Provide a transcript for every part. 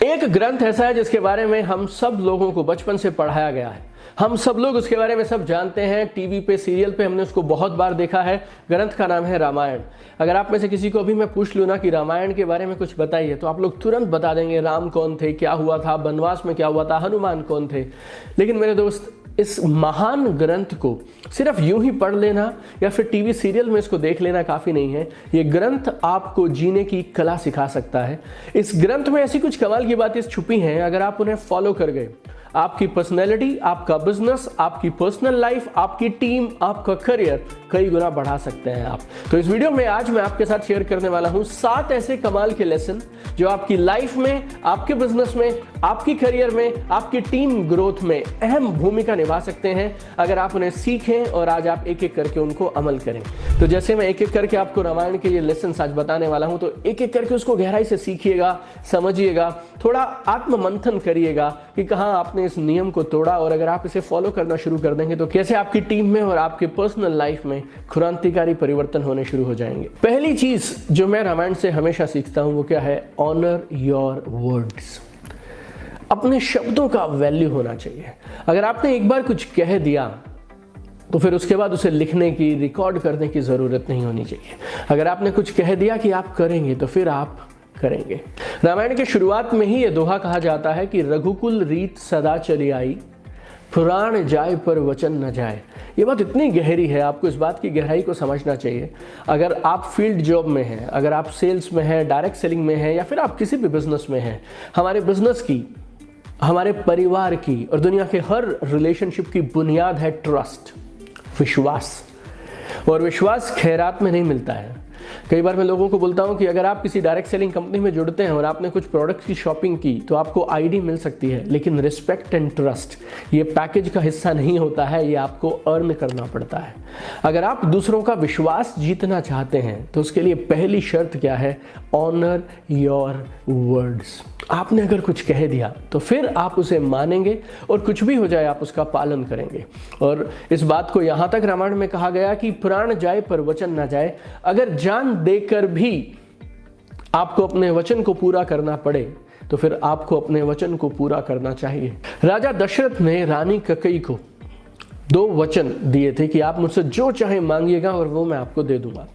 एक ग्रंथ ऐसा है जिसके बारे में हम सब लोगों को बचपन से पढ़ाया गया है, हम सब लोग उसके बारे में सब जानते हैं, टीवी पे सीरियल पे हमने उसको बहुत बार देखा है। ग्रंथ का नाम है रामायण। अगर आप में से किसी को भी मैं पूछ लूँ ना कि रामायण के बारे में कुछ बताइए, तो आप लोग तुरंत बता देंगे राम कौन थे, क्या हुआ था, वनवास में क्या हुआ था, हनुमान कौन थे। लेकिन मेरे दोस्त, इस महान ग्रंथ को सिर्फ यूं ही पढ़ लेना या फिर टीवी सीरियल में इसको देख लेना काफ़ी नहीं है। ये ग्रंथ आपको जीने की कला सिखा सकता है। इस ग्रंथ में ऐसी कुछ कमाल की बातें छुपी हैं, अगर आप उन्हें फॉलो कर गए, आपकी पर्सनैलिटी, आपका बिजनेस, आपकी पर्सनल लाइफ, आपकी टीम, आपका करियर कई गुना बढ़ा सकते हैं आप। तो इस वीडियो में आज मैं आपके साथ शेयर करने वाला हूं 7 ऐसे कमाल के लेसन जो आपकी लाइफ में, आपके बिजनेस में, आपकी करियर में, आपकी टीम ग्रोथ में अहम भूमिका निभा सकते हैं अगर आप उन्हें सीखें और आज आप एक एक करके उनको अमल करें। तो जैसे मैं एक एक करके आपको रामायण के ये लेसन आज बताने वाला हूं, तो एक एक करके उसको गहराई से सीखिएगा, समझिएगा, थोड़ा आत्ममंथन करिएगा कि कहां आपने इस नियम को तोड़ा, और अगर आप इसे फॉलो करना शुरू कर देंगे तो कैसे आपकी टीम में और आपके पर्सनल लाइफ में क्रांतिकारी परिवर्तन होने शुरू हो जाएंगे। पहली चीज जो मैं रामायण से हमेशा सीखता हूं वो क्या है? Honour your words. अपने शब्दों का वैल्यू होना चाहिए। अगर आपने एक बार कुछ कह दिया तो फिर उसके बाद उसे लिखने की, रिकॉर्ड करने की जरूरत नहीं होनी चाहिए। अगर आपने कुछ कह दिया कि आप करेंगे तो फिर आप करेंगे। रामायण के शुरुआत में ही ये दोहा कहा जाता है कि रघुकुल रीत सदा चली आई, पुराण जाए पर वचन न जाए। ये बात इतनी गहरी है, आपको इस बात की गहराई को समझना चाहिए। अगर आप फील्ड जॉब में हैं, अगर आप सेल्स में हैं, डायरेक्ट सेलिंग में हैं, या फिर आप किसी भी बिजनेस में हैं, हमारे बिजनेस की, हमारे परिवार की और दुनिया के हर रिलेशनशिप की बुनियाद है ट्रस्ट, विश्वास। और विश्वास खैरात में नहीं मिलता है। कई बार मैं लोगों को बोलता हूं कि अगर आप किसी डायरेक्ट सेलिंग कंपनी में जुड़ते हैं और आपने कुछ प्रोडक्ट की शॉपिंग की तो आपको आईडी मिल सकती है, लेकिन रिस्पेक्ट एंड ट्रस्ट ये पैकेज का हिस्सा नहीं होता है, ये आपको अर्न करना पड़ता है। अगर आप दूसरों का विश्वास जीतना चाहते हैं तो उसके लिए पहली शर्त क्या है? Honour your words. आपने अगर कुछ कह दिया तो फिर आप उसे मानेंगे और कुछ भी हो जाए आप उसका पालन करेंगे। और इस बात को यहां तक रामायण में कहा गया कि प्राण जाए पर वचन ना जाए। अगर जान देकर भी आपको अपने वचन को पूरा करना पड़े तो फिर आपको अपने वचन को पूरा करना चाहिए। राजा दशरथ ने रानी कैकेयी को 2 वचन दिए थे कि आप मुझसे जो चाहे मांगिएगा और वो मैं आपको दे दूंगा।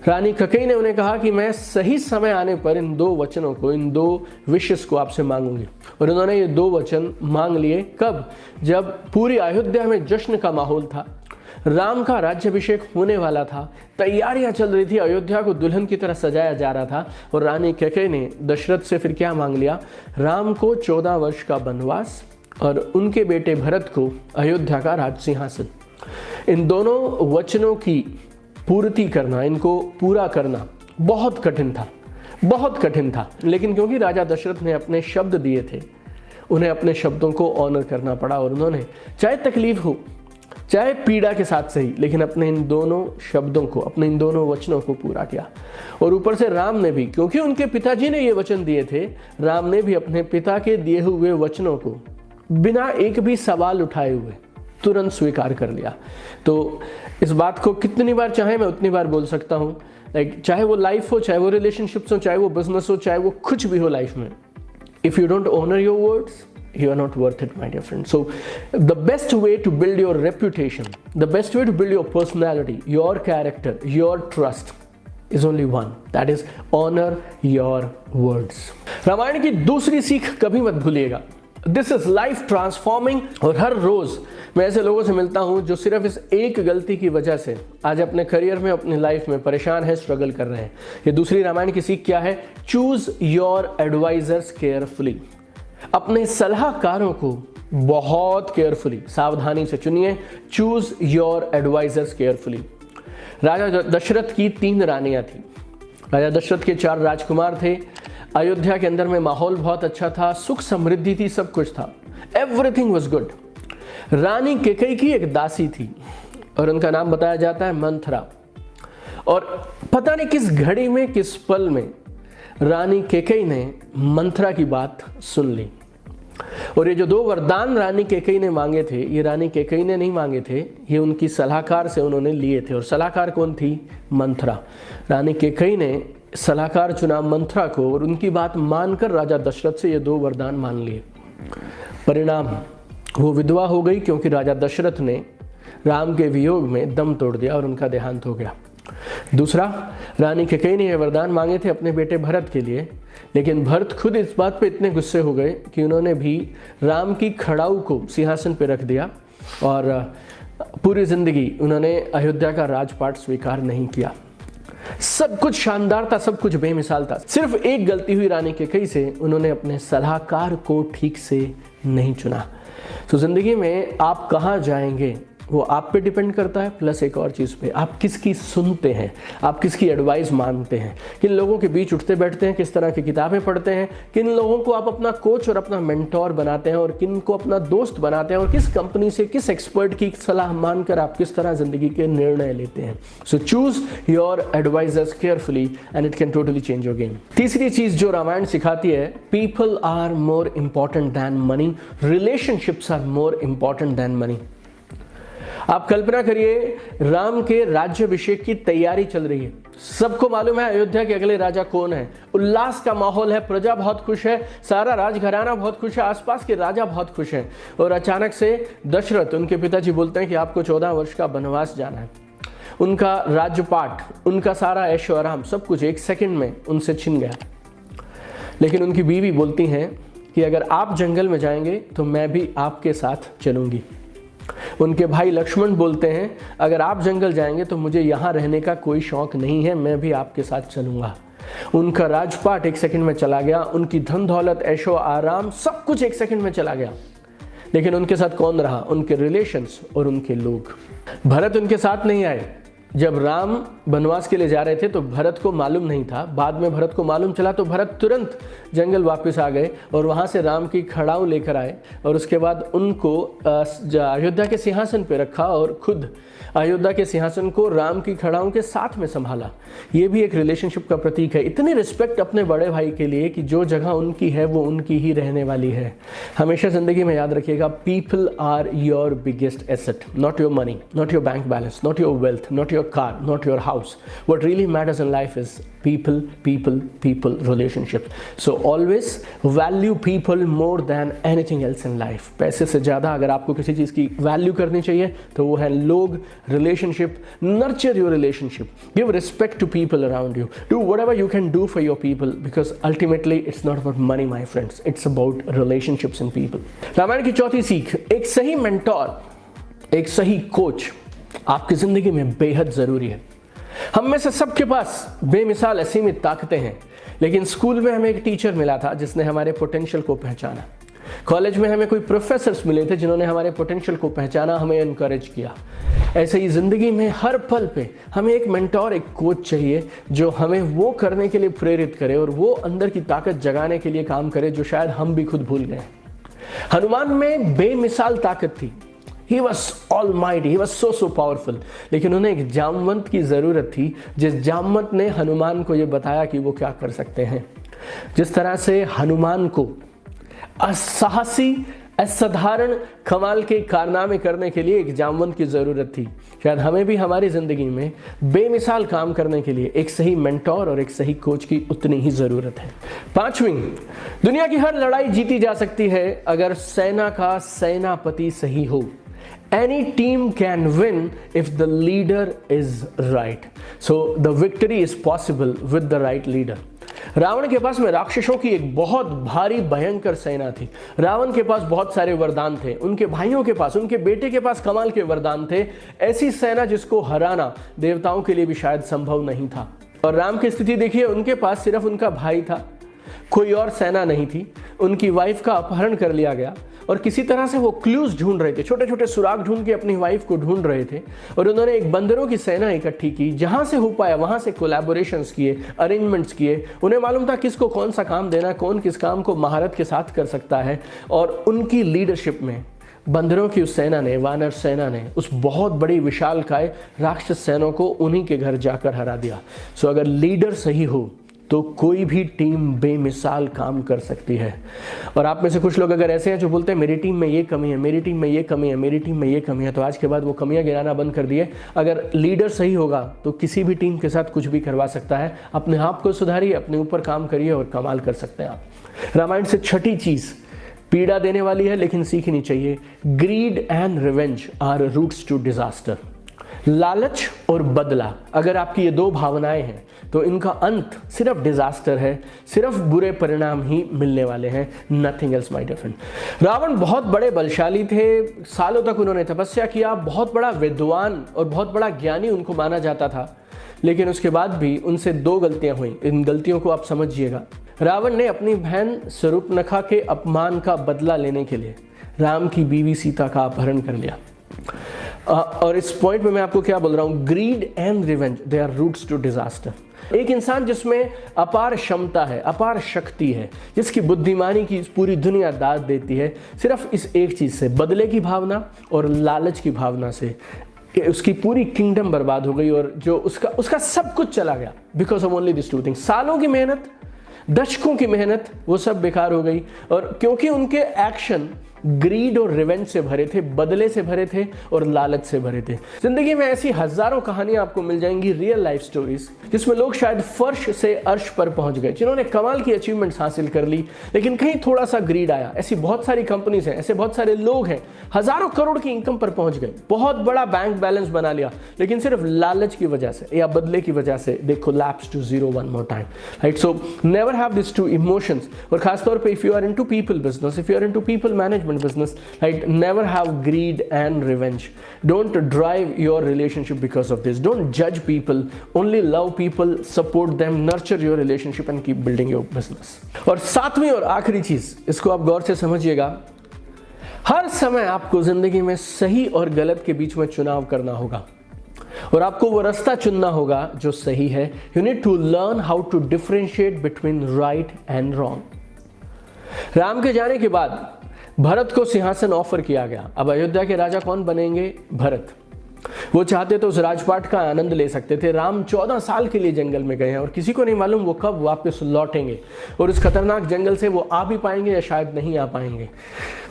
रानी कैकेयी ने उन्हें कहा कि मैं सही समय आने पर इन 2 वचनों को, इन 2 विशेस को आपसे मांगूंगी। और उन्होंने ये 2 वचन मांग लिए। कब? जब पूरी अयोध्या में जश्न का माहौल था, राम का राज्याभिषेक होने वाला था, तैयारियां चल रही थी, अयोध्या को दुल्हन की तरह सजाया जा रहा था। और रानी कैकेयी ने दशरथ से फिर क्या मांग लिया? राम को 14 वर्ष का वनवास और उनके बेटे भरत को अयोध्या का राज सिंहासन। इन दोनों वचनों की पूर्ति करना, इनको पूरा करना बहुत कठिन था, बहुत कठिन था। लेकिन क्योंकि राजा दशरथ ने अपने शब्द दिए थे, उन्हें अपने शब्दों को ऑनर करना पड़ा। और उन्होंने चाहे तकलीफ हो, चाहे पीड़ा के साथ सही, लेकिन अपने इन दोनों शब्दों को, अपने इन दोनों वचनों को पूरा किया। और ऊपर से राम ने भी, क्योंकि उनके पिताजी ने ये वचन दिए थे, राम ने भी अपने पिता के दिए हुए वचनों को बिना एक भी सवाल उठाए हुए तुरंत स्वीकार कर लिया। तो इस बात को कितनी बार चाहे मैं उतनी बार बोल सकता हूँ। चाहे वो लाइफ हो, चाहे वो रिलेशनशिप्स हो, चाहे वो बिजनेस हो, चाहे वो कुछ भी हो लाइफ में, if you don't honour your words, you are not worth it, my dear friend. So the best way to build your reputation, the best way to build your personality, your character, your trust is only one, that is honor your words. Ramayana की दूसरी सीख कभी मत भूलिएगा, this is life transforming. और हर रोज मैं ऐसे लोगों से मिलता हूं जो सिर्फ इस एक गलती की वजह से आज अपने करियर में, अपनी लाइफ में परेशान है, स्ट्रगल कर रहे हैं। ये दूसरी रामायण की सीख क्या है? Choose your advisers carefully. अपने सलाहकारों को बहुत केयरफुली, सावधानी से चुनिए। Choose your advisers carefully. राजा दशरथ की 3 रानियां थी। राजा दशरथ के 4 राजकुमार थे। अयोध्या के अंदर में माहौल बहुत अच्छा था, सुख समृद्धि थी, सब कुछ था, एवरीथिंग वाज गुड। रानी कैकेयी की एक दासी थी और उनका नाम बताया जाता है मंथरा। और पता नहीं किस घड़ी में, किस पल में रानी कैकेयी ने मंथरा की बात सुन ली। और ये जो 2 वरदान रानी कैकेयी ने मांगे थे, ये रानी कैकेयी ने नहीं मांगे थे, ये उनकी सलाहकार से उन्होंने लिए थे। और सलाहकार कौन थी? मंथरा। रानी कैकेयी ने सलाहकार चुना मंथरा को और उनकी बात मानकर राजा दशरथ से ये 2 वरदान मान लिए। परिणाम, वो विधवा हो गई क्योंकि राजा दशरथ ने राम के वियोग में दम तोड़ दिया और उनका देहांत हो गया। दूसरा, रानी कैकेयी ने ये वरदान मांगे थे अपने बेटे भरत के लिए, लेकिन भरत खुद इस बात पे इतने गुस्से हो गए कि उन्होंने भी राम की खड़ाऊ को सिंहासन पे रख दिया और पूरी जिंदगी उन्होंने अयोध्या का राजपाट स्वीकार नहीं किया। सब कुछ शानदार था, सब कुछ बेमिसाल था, सिर्फ एक गलती हुई रानी कैकेयी से, उन्होंने अपने सलाहकार को ठीक से नहीं चुना। तो जिंदगी में आप कहाँ जाएंगे वो आप पे डिपेंड करता है, प्लस एक और चीज़ पे, आप किसकी सुनते हैं, आप किसकी एडवाइस मानते हैं, किन लोगों के बीच उठते बैठते हैं, किस तरह की किताबें पढ़ते हैं, किन लोगों को आप अपना कोच और अपना मेंटोर बनाते हैं और किन को अपना दोस्त बनाते हैं और किस कंपनी से, किस एक्सपर्ट की सलाह मानकर आप किस तरह जिंदगी के निर्णय लेते हैं। So choose your advisers carefully and it can totally change your game. तीसरी चीज जो रामायण सिखाती है, people are more important than money, relationships are more important than money. आप कल्पना करिए, राम के राज्याभिषेक की तैयारी चल रही है, सबको मालूम है अयोध्या के अगले राजा कौन है, उल्लास का माहौल है, प्रजा बहुत खुश है, सारा राजघराना बहुत खुश है, आसपास के राजा बहुत खुश हैं, और अचानक से दशरथ, उनके पिताजी, बोलते हैं कि आपको 14 वर्ष का वनवास जाना है। उनका राज्यपाट, उनका सारा ऐशो आराम, सब कुछ 1 सेकंड में उनसे छिन गया। लेकिन उनकी बीवी बोलती हैं कि अगर आप जंगल में जाएंगे तो मैं भी आपके साथ चलूंगी। उनके भाई लक्ष्मण बोलते हैं, अगर आप जंगल जाएंगे तो मुझे यहाँ रहने का कोई शौक नहीं है, मैं भी आपके साथ चलूंगा। उनका राजपाट 1 सेकंड में चला गया, उनकी धन दौलत, ऐशो आराम, सब कुछ 1 सेकंड में चला गया। लेकिन उनके साथ कौन रहा? उनके रिलेशंस और उनके लोग। भरत उनके साथ नहीं आए। जब राम वनवास के लिए जा रहे थे तो भरत को मालूम नहीं था, बाद में भरत को मालूम चला तो भरत तुरंत जंगल वापस आ गए और वहाँ से राम की खड़ाऊ लेकर आए और उसके बाद उनको अयोध्या के सिंहासन पे रखा और खुद अयोध्या के सिंहासन को राम की खड़ाऊ के साथ में संभाला। ये भी एक रिलेशनशिप का प्रतीक है। इतनी रिस्पेक्ट अपने बड़े भाई के लिए कि जो जगह उनकी है वो उनकी ही रहने वाली है। हमेशा जिंदगी में याद रखिएगा, people are your biggest asset, not your money, not your bank balance, not your wealth, not your car, not your house. What really matters in life is people, people, people, relationships. So always value people more than anything else in life. पैसे से ज़्यादा अगर आपको किसी चीज़ की value करनी चाहिए तो वो है लोग, relationship. Nurture your relationship. Give respect to people around you. Do whatever you can do for your people because ultimately it's not about money, my friends. It's about relationships and people. Ramayan की चौथी सीख, एक सही mentor, एक सही coach आपकी ज़िंदगी में बेहद ज़रूरी है। हम में से सबके पास बेमिसाल असीमित ताकतें हैं, लेकिन स्कूल में हमें एक टीचर मिला था जिसने हमारे पोटेंशियल को पहचाना। कॉलेज में हमें कोई प्रोफेसर्स मिले थे जिन्होंने हमारे पोटेंशियल को पहचाना, हमें इनकरेज किया। ऐसे ही ज़िंदगी में हर पल पे हमें एक मेंटोर, एक कोच चाहिए जो हमें वो करने के लिए प्रेरित करे और वो अंदर की ताकत जगाने के लिए काम करे जो शायद हम भी खुद भूल गए। हनुमान में बेमिसाल ताकत थी। He was almighty, he was so powerful. लेकिन उन्हें एक जामवंत की ज़रूरत थी, जिस जामवंत ने हनुमान को ये बताया कि वो क्या कर सकते हैं। जिस तरह से हनुमान को असाहसी, असाधारण कमाल के कारनामे करने के लिए एक जामवंत की ज़रूरत थी, शायद हमें भी हमारी ज़िंदगी में बेमिसाल काम करने के लिए एक सही मेंटोर और एक सही कोच की उतनी ही ज़रूरत है। पांचवीं, दुनिया की हर लड़ाई जीती जा सकती है अगर सेना का सेनापति सही हो। Any team can win if the leader is right. So the victory is possible with the right leader. Ravan के पास में राक्षसों की एक बहुत भारी भयंकर सेना थी। रावण के पास बहुत सारे वरदान थे, उनके भाइयों के पास, उनके बेटे के पास कमाल के वरदान थे। ऐसी सेना जिसको हराना देवताओं के लिए भी शायद संभव नहीं था। और राम की स्थिति देखिए, उनके पास सिर्फ उनका भाई था, कोई और सेना नहीं थी। उनकी वाइफ का अपहरण कर लिया गया और किसी तरह से वो क्लूज ढूंढ रहे थे, छोटे छोटे सुराग ढूंढ के अपनी वाइफ को ढूंढ रहे थे। और उन्होंने एक बंदरों की सेना इकट्ठी की, जहां से हो पाया वहां से कोलैबोरेशंस किए, अरेंजमेंट्स किए। उन्हें मालूम था किसको कौन सा काम देना, कौन किस काम को महारत के साथ कर सकता है। और उनकी लीडरशिप में बंदरों की उस सेना ने, वानर सेना ने, उस बहुत बड़ी विशालकाय राक्षस सेना को उन्हीं के घर जाकर हरा दिया। सो अगर लीडर सही हो तो कोई भी टीम बेमिसाल काम कर सकती है। और आप में से कुछ लोग अगर ऐसे हैं जो बोलते हैं मेरी टीम में ये कमी है, मेरी टीम में ये कमी है, मेरी टीम में ये कमी है, तो आज के बाद वो कमियां गिनाना बंद कर दिए। अगर लीडर सही होगा तो किसी भी टीम के साथ कुछ भी करवा सकता है। अपने आप को सुधारिए, अपने ऊपर काम करिए और कमाल कर सकते हैं आप। रामायण से छठी चीज पीड़ा देने वाली है लेकिन सीखनी चाहिए। Greed and revenge are roots to disaster. लालच और बदला, अगर आपकी ये दो भावनाएं हैं तो इनका अंत सिर्फ डिजास्टर है, सिर्फ बुरे परिणाम ही मिलने वाले हैं, nothing else my dear friend. Ravana बहुत बड़े बलशाली थे, सालों तक उन्होंने तपस्या किया, बहुत बड़ा विद्वान और बहुत बड़ा ज्ञानी उनको माना जाता था, लेकिन उसके बाद भी उनसे दो गलतियां हुई। इन गलतियों को आप समझिएगा। रावण ने अपनी बहन शूर्पणखा के अपमान का बदला लेने के लिए राम की बीवी सीता का अपहरण कर लिया। और इस पॉइंट में मैं आपको क्या बोल रहा हूं, greed and revenge they are roots to disaster. एक इंसान जिसमें अपार क्षमता है, अपार शक्ति है, जिसकी बुद्धिमानी की पूरी दुनिया दाद देती है, सिर्फ इस एक चीज से, बदले की भावना और लालच की भावना से उसकी पूरी किंगडम बर्बाद हो गई और जो उसका सब कुछ चला गया because of only this two things. सालों की मेहनत, दशकों की मेहनत, वो सब बेकार हो गई। और क्योंकि उनके एक्शन ग्रीड और रिवेंज से भरे थे, बदले से भरे थे और लालच से भरे थे। जिंदगी में ऐसी हजारों कहानियां आपको मिल जाएंगी, रियल लाइफ स्टोरीज, जिसमें लोग शायद फर्श से अर्श पर पहुंच गए, जिन्होंने कमाल की अचीवमेंट्स हासिल कर ली, लेकिन कहीं थोड़ा सा ग्रीड आया। ऐसी बहुत सारी कंपनीज हैं, ऐसे बहुत सारे लोग हैं, हजारों करोड़ की इनकम पर पहुंच गए, बहुत बड़ा बैंक बैलेंस बना लिया, लेकिन सिर्फ लालच की वजह से या बदले की वजह से they collapse to zero one more time, right. So never have this to emotions. और खासतौर पे if you are into people business, if you are into people management business, right? Never have greed and revenge. Don't drive your relationship because of this. Don't judge people. Only love people, support them, nurture your relationship and keep building your business. और सातवीं और आखिरी चीज, इसको आप गौर से समझिएगा, हर समय आपको जिंदगी में सही और गलत के बीच में चुनाव करना होगा और आपको वो रास्ता चुनना होगा जो सही है। You need to learn how to differentiate between right and wrong. Ram के जाने के बाद भरत को सिंहासन ऑफर किया गया। अब अयोध्या के राजा कौन बनेंगे? भरत। वो चाहते तो उस राजपाट का आनंद ले सकते थे। राम 14 साल के लिए जंगल में गए हैं और किसी को नहीं मालूम वो कब वापस लौटेंगे और उस खतरनाक जंगल से वो आ भी पाएंगे या शायद नहीं आ पाएंगे।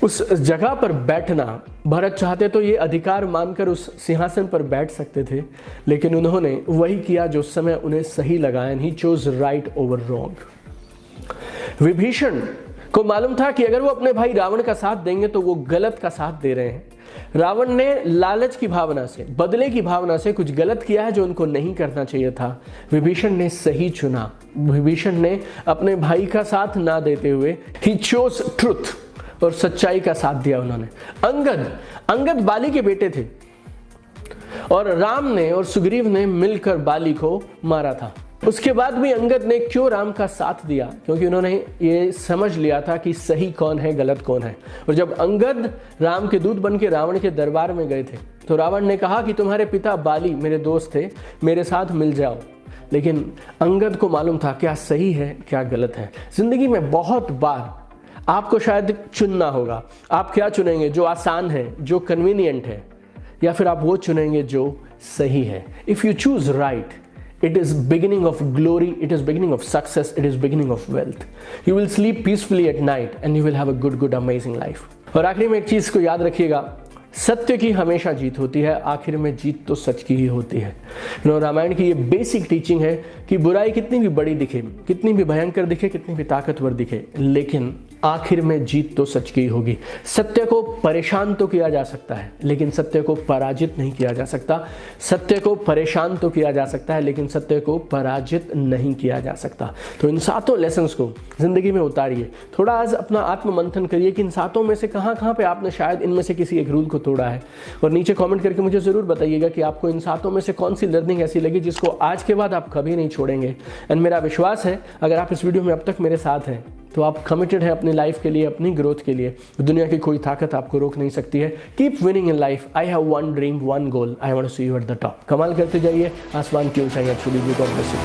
उस जगह पर बैठना भरत चाहते तो ये अधिकार मानकर उस सिंहासन पर बैठ सकते थे, लेकिन उन्होंने वही किया जो समय उन्हें सही लगा, and he chose right over wrong. Vibhishan को मालूम था कि अगर वो अपने भाई रावण का साथ देंगे तो वो गलत का साथ दे रहे हैं। रावण ने लालच की भावना से, बदले की भावना से कुछ गलत किया है जो उनको नहीं करना चाहिए था। विभीषण ने सही चुना। विभीषण ने अपने भाई का साथ ना देते हुए ही चोज ट्रुथ और सच्चाई का साथ दिया उन्होंने। अंगद बाली के बेटे थे और राम ने और सुग्रीव ने मिलकर बाली को मारा था। उसके बाद भी अंगद ने क्यों राम का साथ दिया? क्योंकि उन्होंने ये समझ लिया था कि सही कौन है, गलत कौन है। और जब अंगद राम के दूत बन के रावण के दरबार में गए थे तो रावण ने कहा कि तुम्हारे पिता बाली मेरे दोस्त थे, मेरे साथ मिल जाओ। लेकिन अंगद को मालूम था क्या सही है क्या गलत है। जिंदगी में बहुत बार आपको शायद चुनना होगा। आप क्या चुनेंगे? जो आसान है, जो कन्वीनियंट है, या फिर आप वो चुनेंगे जो सही है। If you choose right, it is beginning of glory, it is beginning of success, it is beginning of wealth. You will sleep peacefully at night and you will have a good amazing life. और आखिरी में एक चीज को याद रखिएगा, सत्य की हमेशा जीत होती है, आखिर में जीत तो सच की ही होती है। रामायण की ये बेसिक टीचिंग है कि बुराई कितनी भी बड़ी दिखे, कितनी भी भयंकर दिखे, कितनी भी ताकतवर दिखे, लेकिन आखिर में जीत तो सच की होगी। सत्य को परेशान तो किया जा सकता है लेकिन सत्य को पराजित नहीं किया जा सकता। सत्य को परेशान तो किया जा सकता है लेकिन सत्य को पराजित नहीं किया जा सकता। तो इन सातों लेसन्स को जिंदगी में उतारिए। थोड़ा आज अपना आत्म मंथन करिए कि इन सातों में से कहाँ पे आपने शायद इनमें से किसी एक रूल को तोड़ा है, और नीचे कमेंट करके मुझे ज़रूर बताइएगा कि आपको इन सातों में से कौन सी लर्निंग ऐसी लगी जिसको आज के बाद आप कभी नहीं छोड़ेंगे। एंड मेरा विश्वास है अगर आप इस वीडियो में अब तक मेरे साथ हैं तो आप कमिटेड हैं अपनी लाइफ के लिए, अपनी ग्रोथ के लिए। दुनिया की कोई ताकत आपको रोक नहीं सकती है। Keep winning in life. I have one dream, one goal, I want to see you at the top. कमाल करते जाइए, आसमान की ऊंचाइयां छू लीजिए। God bless you.